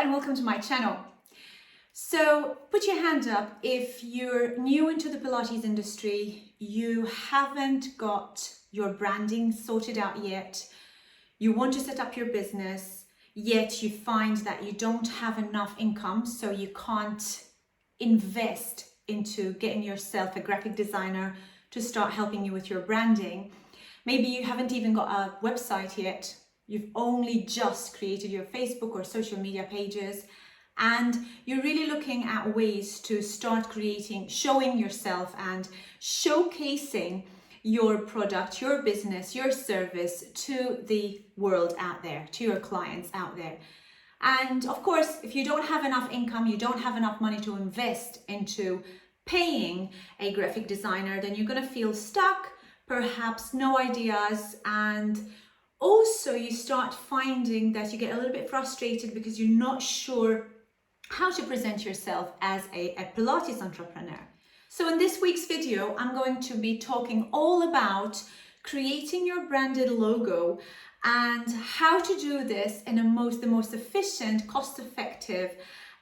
and welcome to my channel. So put your hand up if you're new into the Pilates industry, you haven't got your branding sorted out yet, you want to set up your business, yet you find that you don't have enough income, so you can't invest into getting yourself a graphic designer to start helping you with your branding. Maybe you haven't even got a website yet. You've only just created your Facebook or social media pages, and you're really looking at ways to start creating, showing yourself and showcasing your product, your business, your service to the world out there, to your clients out there. And of course, if you don't have enough income, you don't have enough money to invest into paying a graphic designer, then you're going to feel stuck, perhaps no ideas, and also you start finding that you get a little bit frustrated because you're not sure how to present yourself as a Pilates entrepreneur. So in this week's video, I'm going to be talking all about creating your branded logo and how to do this in the most efficient, cost-effective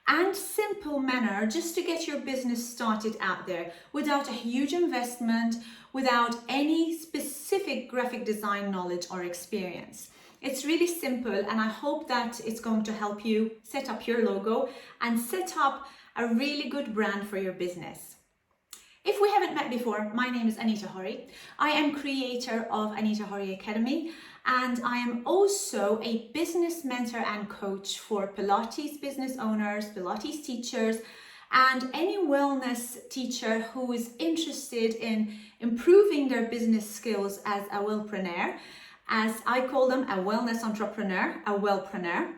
and simple manner, just to get your business started out there without a huge investment, without any specific graphic design knowledge or experience. It's really simple, and I hope that it's going to help you set up your logo and set up a really good brand for your business. If we haven't met before, my name is Anita Hori. I am creator of Anita Hori Academy, and I am also a business mentor and coach for Pilates business owners, Pilates teachers, and any wellness teacher who is interested in improving their business skills as a wellpreneur, as I call them, a wellness entrepreneur, a wellpreneur,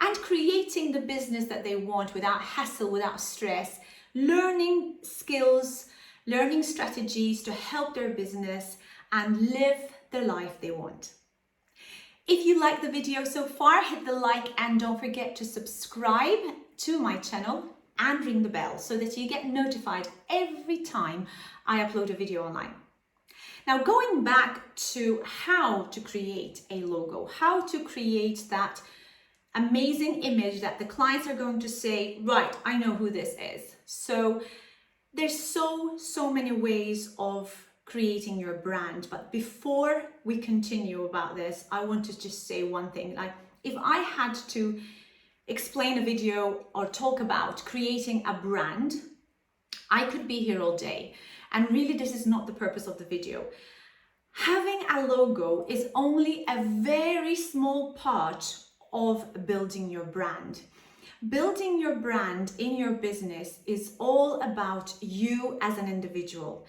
and creating the business that they want without hassle, without stress, learning skills, learning strategies to help their business and live the life they want. If you like the video so far, hit the like and don't forget to subscribe to my channel and ring the bell so that you get notified every time I upload a video online. Now, going back to how to create a logo, how to create that amazing image that the clients are going to say, right, I know who this is. So there's so many ways of creating your brand. But before we continue about this, I want to just say one thing. Like, if I had to explain a video or talk about creating a brand, I could be here all day. And really, this is not the purpose of the video. Having a logo is only a very small part of building your brand. Building your brand in your business is all about you as an individual.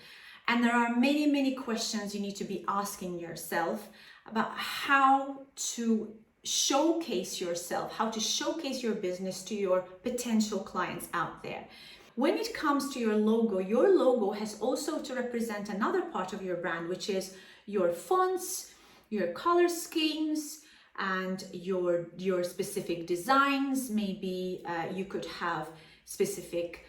And there are many questions you need to be asking yourself about how to showcase yourself, how to showcase your business to your potential clients out there. When it comes to your logo has also to represent another part of your brand, which is your fonts, your color schemes, and your specific designs. Maybe you could have specific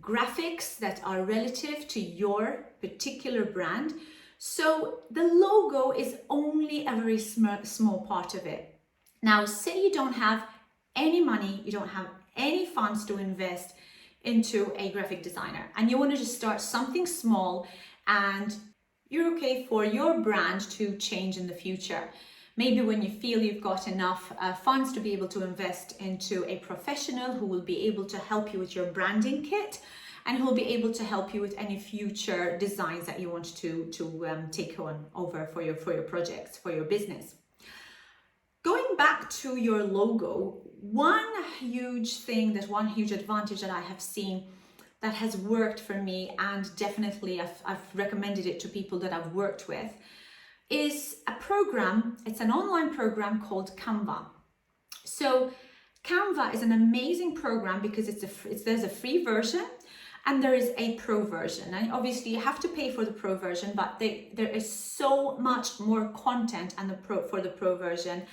graphics that are relative to your particular brand. So the logo is only a very small part of it. Now, say you don't have any money, you don't have any funds to invest into a graphic designer, and you want to just start something small, and you're okay for your brand to change in the future. Maybe when you feel you've got enough funds to be able to invest into a professional who will be able to help you with your branding kit and who will be able to help you with any future designs that you want to take on over for your projects, for your business. Going back to your logo, one huge advantage that I have seen that has worked for me, and definitely I've recommended it to people that I've worked with, is a program. It's an online program called Canva. So Canva is an amazing program because there's a free version and there is a pro version. And obviously you have to pay for the pro version, but there is so much more content for the pro version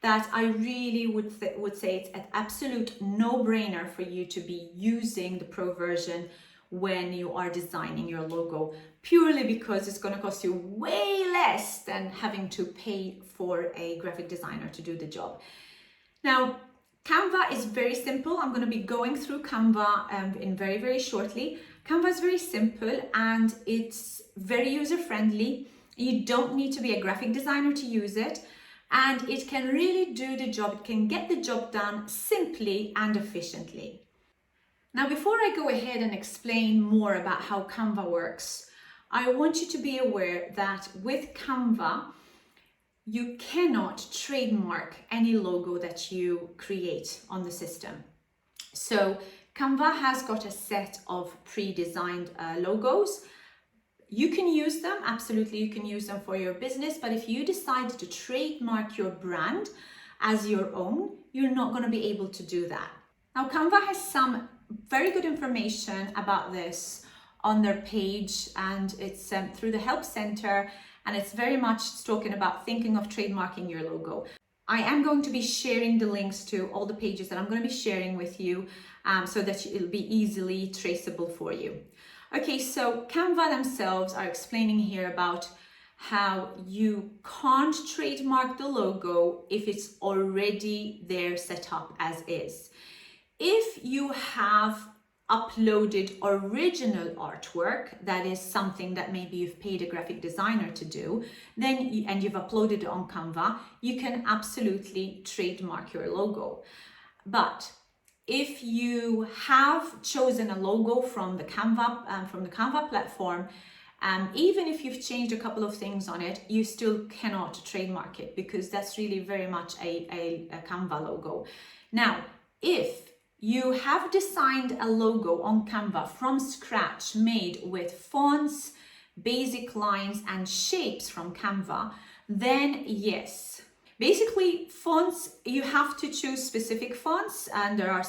that I really would say it's an absolute no-brainer for you to be using the pro version when you are designing your logo, purely because it's going to cost you way less than having to pay for a graphic designer to do the job. Now, Canva is very simple. I'm going to be going through Canva in very shortly. Canva is very simple and it's very user-friendly. You don't need to be a graphic designer to use it, and it can really do the job. It can get the job done simply and efficiently. Now, before I go ahead and explain more about how Canva works, I want you to be aware that with Canva, you cannot trademark any logo that you create on the system. So Canva has got a set of pre-designed logos. You can use them, absolutely, you can use them for your business, but if you decide to trademark your brand as your own, you're not going to be able to do that. Now, Canva has some very good information about this on their page, and it's through the Help Center, and it's very much talking about thinking of trademarking your logo. I am going to be sharing the links to all the pages that I'm going to be sharing with you so that it'll be easily traceable for you. Okay, so Canva themselves are explaining here about how you can't trademark the logo if it's already there set up as is. If you have uploaded original artwork, that is something that maybe you've paid a graphic designer to do, and you've uploaded it on Canva, you can absolutely trademark your logo. But if you have chosen a logo from the Canva platform, even if you've changed a couple of things on it, you still cannot trademark it, because that's really very much a Canva logo. Now, if you have designed a logo on Canva from scratch, made with fonts, basic lines and shapes from Canva, then yes. Basically, fonts, you have to choose specific fonts, and there are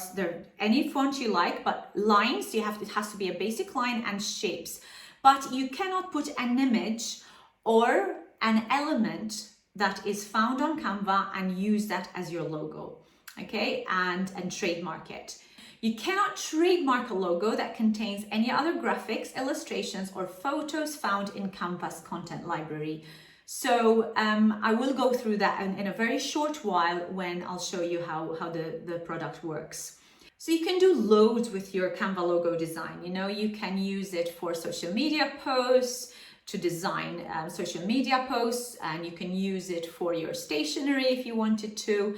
any font you like, but lines, it has to be a basic line, and shapes. But you cannot put an image or an element that is found on Canva and use that as your logo. Okay, and trademark it. You cannot trademark a logo that contains any other graphics, illustrations, or photos found in Canva's content library. So I will go through that in a very short while when I'll show you how the product works. So you can do loads with your Canva logo design. You know, you can use it for social media posts, to design social media posts, and you can use it for your stationery if you wanted to.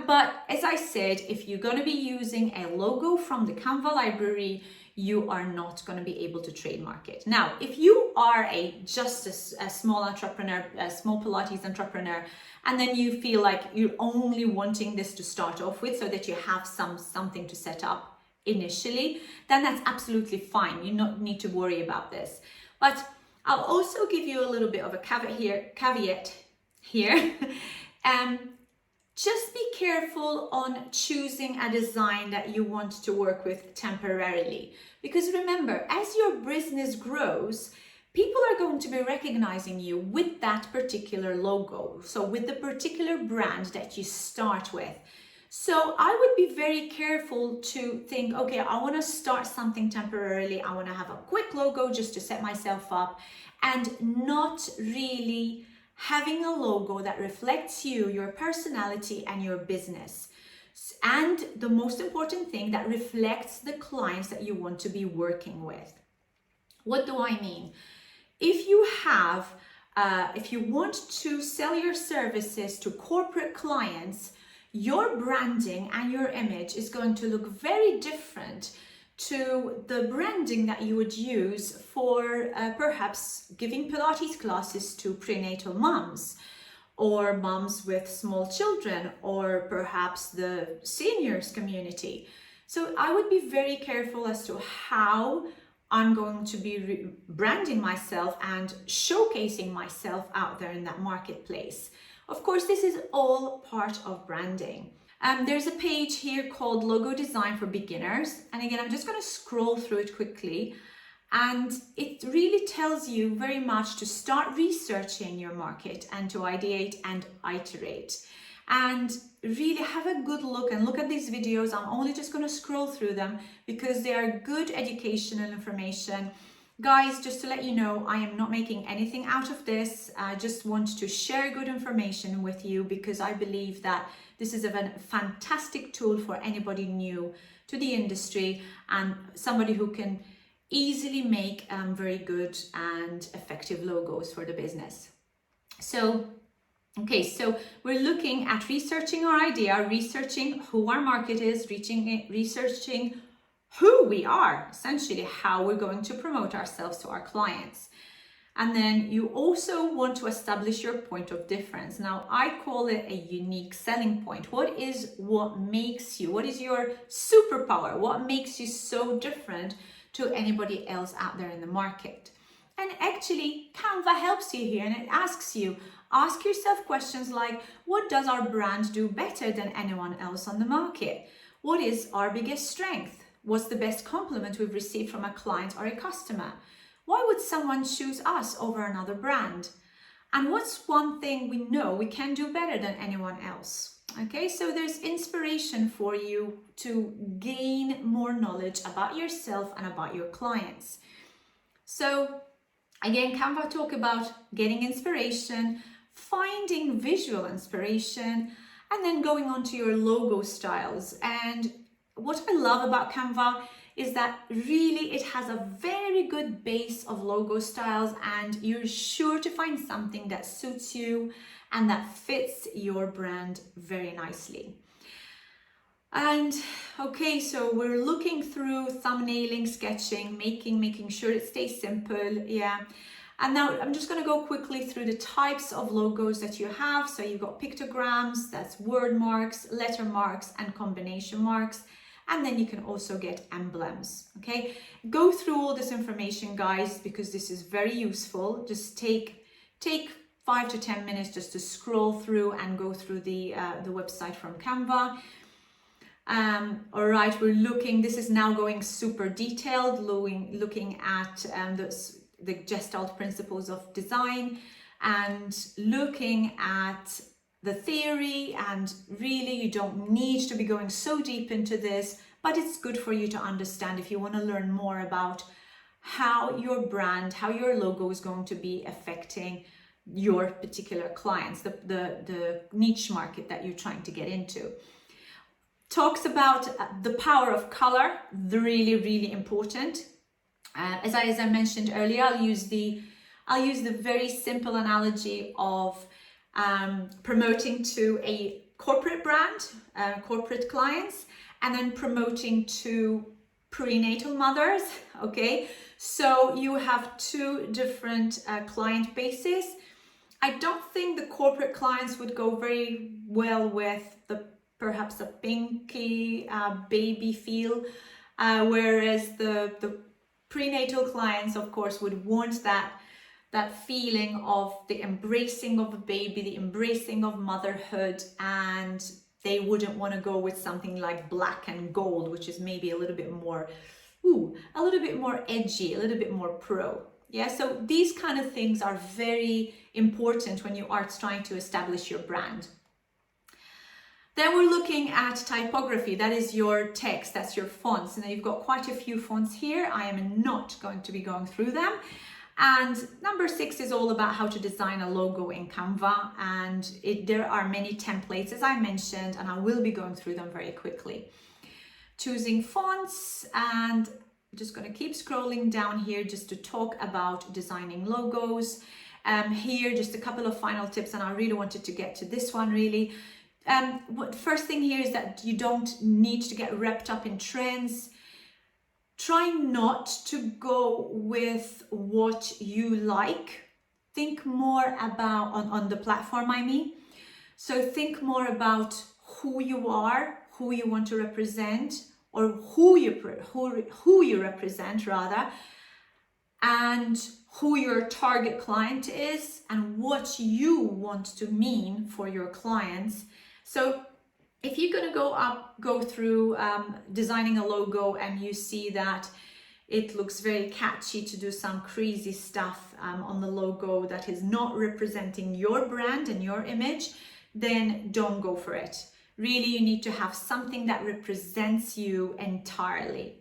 But as I said, if you're going to be using a logo from the Canva library, you are not going to be able to trademark it. Now, if you are just a small entrepreneur, a small Pilates entrepreneur, and then you feel like you're only wanting this to start off with so that you have something to set up initially, then that's absolutely fine. You don't need to worry about this. But I'll also give you a little bit of a caveat here. Just be careful on choosing a design that you want to work with temporarily. Because remember, as your business grows, people are going to be recognizing you with that particular logo. So with the particular brand that you start with. So I would be very careful to think, okay, I want to start something temporarily. I want to have a quick logo just to set myself up, and not really having a logo that reflects you, your personality, and your business. And the most important thing, that reflects the clients that you want to be working with. What do I mean? If you want to sell your services to corporate clients, your branding and your image is going to look very different to the branding that you would use for perhaps giving Pilates classes to prenatal moms, or moms with small children, or perhaps the seniors community. So I would be very careful as to how I'm going to be branding myself and showcasing myself out there in that marketplace. Of course, this is all part of branding. There's a page here called Logo Design for Beginners. And again, I'm just going to scroll through it quickly. And it really tells you very much to start researching your market and to ideate and iterate. And really have a good look and look at these videos. I'm only just going to scroll through them because they are good educational information, Guys, just to let you know, I am not making anything out of this. I just want to share good information with you because I believe that this is a fantastic tool for anybody new to the industry and somebody who can easily make very good and effective logos for the business. So, okay, so we're looking at researching our idea, researching who our market is, researching who we are, essentially how we're going to promote ourselves to our clients. And then you also want to establish your point of difference. Now, I call it a unique selling point. What is your superpower? What makes you so different to anybody else out there in the market? And actually, Canva helps you here and it asks you, ask yourself questions like, what does our brand do better than anyone else on the market? What is our biggest strength? What's the best compliment we've received from a client or a customer? Why would someone choose us over another brand? And what's one thing we know we can do better than anyone else? Okay, so there's inspiration for you to gain more knowledge about yourself and about your clients. So again, Canva talk about getting inspiration, finding visual inspiration, and then going on to your logo styles. And what I love about Canva is that really it has a very good base of logo styles and you're sure to find something that suits you and that fits your brand very nicely. And okay, so we're looking through thumbnailing, sketching, making sure it stays simple, yeah. And now I'm just going to go quickly through the types of logos that you have. So you've got pictograms, that's word marks, letter marks, and combination marks. And then you can also get emblems, okay? Go through all this information, guys, because this is very useful. Just take 5 to 10 minutes just to scroll through and go through the website from Canva. All right, we're looking, this is now going super detailed, looking at the Gestalt principles of design and looking at the theory, and really you don't need to be going so deep into this, but it's good for you to understand if you want to learn more about how your brand, how your logo is going to be affecting your particular clients, the niche market that you're trying to get into. Talks about the power of color, really important. As I mentioned earlier, I'll use the very simple analogy of promoting to a corporate brand, corporate clients, and then promoting to prenatal mothers, okay? So you have two different client bases. I don't think the corporate clients would go very well with perhaps a pinky baby feel, whereas the prenatal clients, of course, would want that feeling of the embracing of a baby, the embracing of motherhood, and they wouldn't want to go with something like black and gold, which is maybe a little bit more edgy, a little bit more pro. Yeah, so these kind of things are very important when you are trying to establish your brand. Then we're looking at typography. That is your text, that's your fonts. And you've got quite a few fonts here. I am not going to be going through them. And number 6 is all about how to design a logo in Canva. And there are many templates, as I mentioned, and I will be going through them very quickly. Choosing fonts, and I'm just going to keep scrolling down here just to talk about designing logos. Here, just a couple of final tips, and I really wanted to get to this one really. First thing here is that you don't need to get wrapped up in trends. Try not to go with what you like. Think more about, on the platform I mean. So think more about who you are, who you want to represent, or who you represent rather, and who your target client is and what you want to mean for your clients. So if you're going to go through designing a logo and you see that it looks very catchy to do some crazy stuff on the logo that is not representing your brand and your image, then don't go for it. Really, you need to have something that represents you entirely.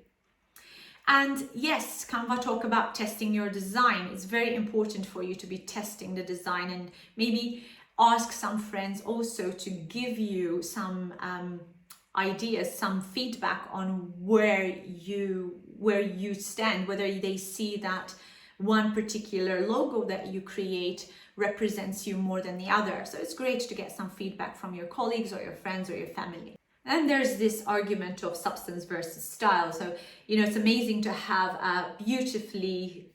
And yes, Canva talk about testing your design. It's very important for you to be testing the design, and maybe ask some friends also to give you some ideas, some feedback on where you stand, whether they see that one particular logo that you create represents you more than the other. So it's great to get some feedback from your colleagues or your friends or your family. And there's this argument of substance versus style. So, it's amazing to have a beautifully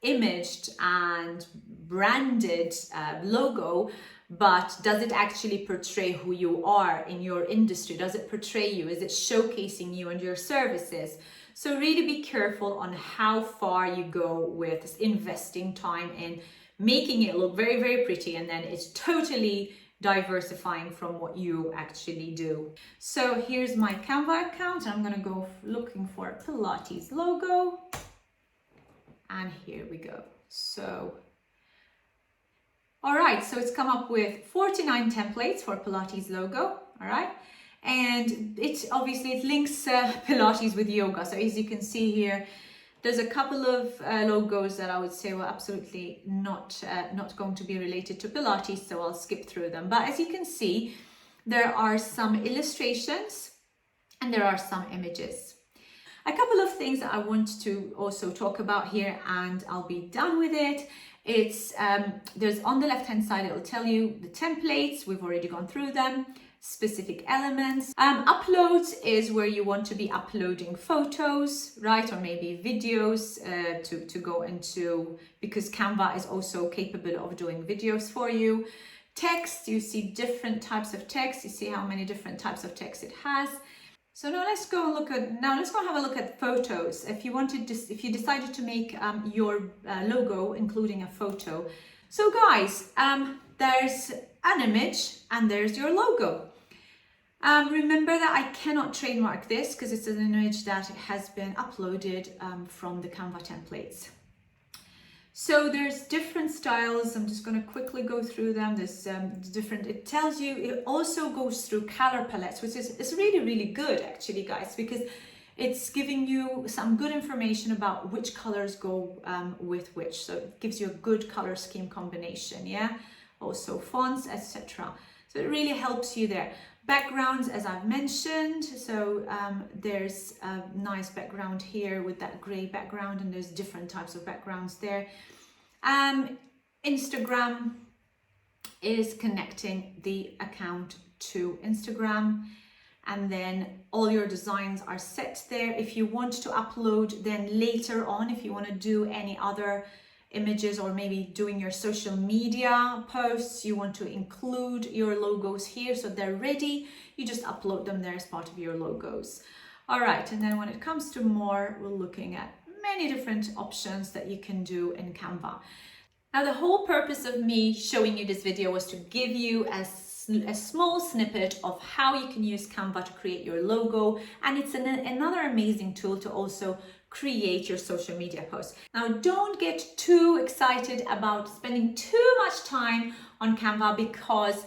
imaged and branded logo, but does it actually portray who you are in your industry? Does it portray you? Is it showcasing you and your services? So really be careful on how far you go with investing time in making it look very, very pretty, and then it's totally diversifying from what you actually do. So here's my Canva account. I'm going to go looking for a Pilates logo. And here we go. So, all right, so it's come up with 49 templates for Pilates logo, all right? And it links Pilates with yoga. So as you can see here, there's a couple of logos that I would say were absolutely not going to be related to Pilates, so I'll skip through them. But as you can see, there are some illustrations and there are some images. A couple of things that I want to also talk about here, and I'll be done with it. It's there's on the left hand side, it will tell you the templates. We've already gone through them. Specific elements. Uploads is where you want to be uploading photos, right? Or maybe videos to go into, because Canva is also capable of doing videos for you. Text, you see different types of text. You see how many different types of text it has. So let's go have a look at photos. If you decided to make your logo including a photo. So guys, there's an image and there's your logo. Remember that I cannot trademark this because it's an image that has been uploaded from the Canva templates. So there's different styles. I'm just going to quickly go through them. There's different, it tells you, it also goes through color palettes, which is really, really good actually, guys, because it's giving you some good information about which colors go with which. So it gives you a good color scheme combination, yeah? Also fonts, etc. So it really helps you there. Backgrounds, as I've mentioned, so there's a nice background here with that gray background, and there's different types of backgrounds there. Instagram is connecting the account to Instagram, and then all your designs are set there. If you want to upload then later on, if you want to do any other images or maybe doing your social media posts, you want to include your logos here so they're ready, you just upload them there as part of your logos. All right, and then when it comes to more, we're looking at many different options that you can do in Canva. Now the whole purpose of me showing you this video was to give you a small snippet of how you can use Canva to create your logo, and it's another amazing tool to also create your social media posts. Now don't get too excited about spending too much time on Canva, because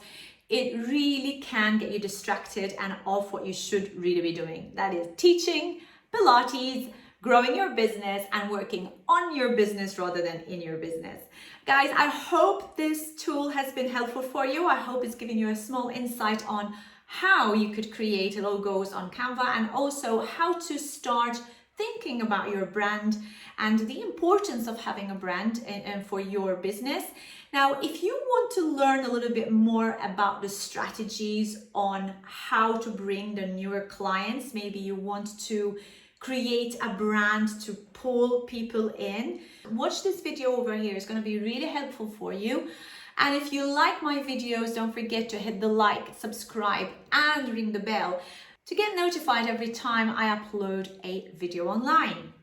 it really can get you distracted and off what you should really be doing. That is teaching Pilates, growing your business and working on your business rather than in your business. Guys, I hope this tool has been helpful for you. I hope it's given you a small insight on how you could create logos on Canva, and also how to start thinking about your brand and the importance of having a brand for your business. Now, if you want to learn a little bit more about the strategies on how to bring the newer clients, maybe you want to create a brand to pull people in, watch this video over here. It's going to be really helpful for you. And if you like my videos, don't forget to hit the like, subscribe, and ring the bell to get notified every time I upload a video online.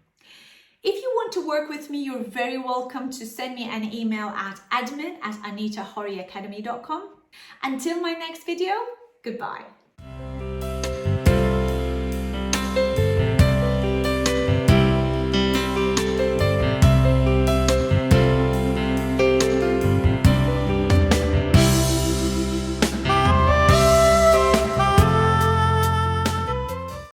If you want to work with me, you're very welcome to send me an email at admin@anitahoriacademy.com. Until my next video, goodbye.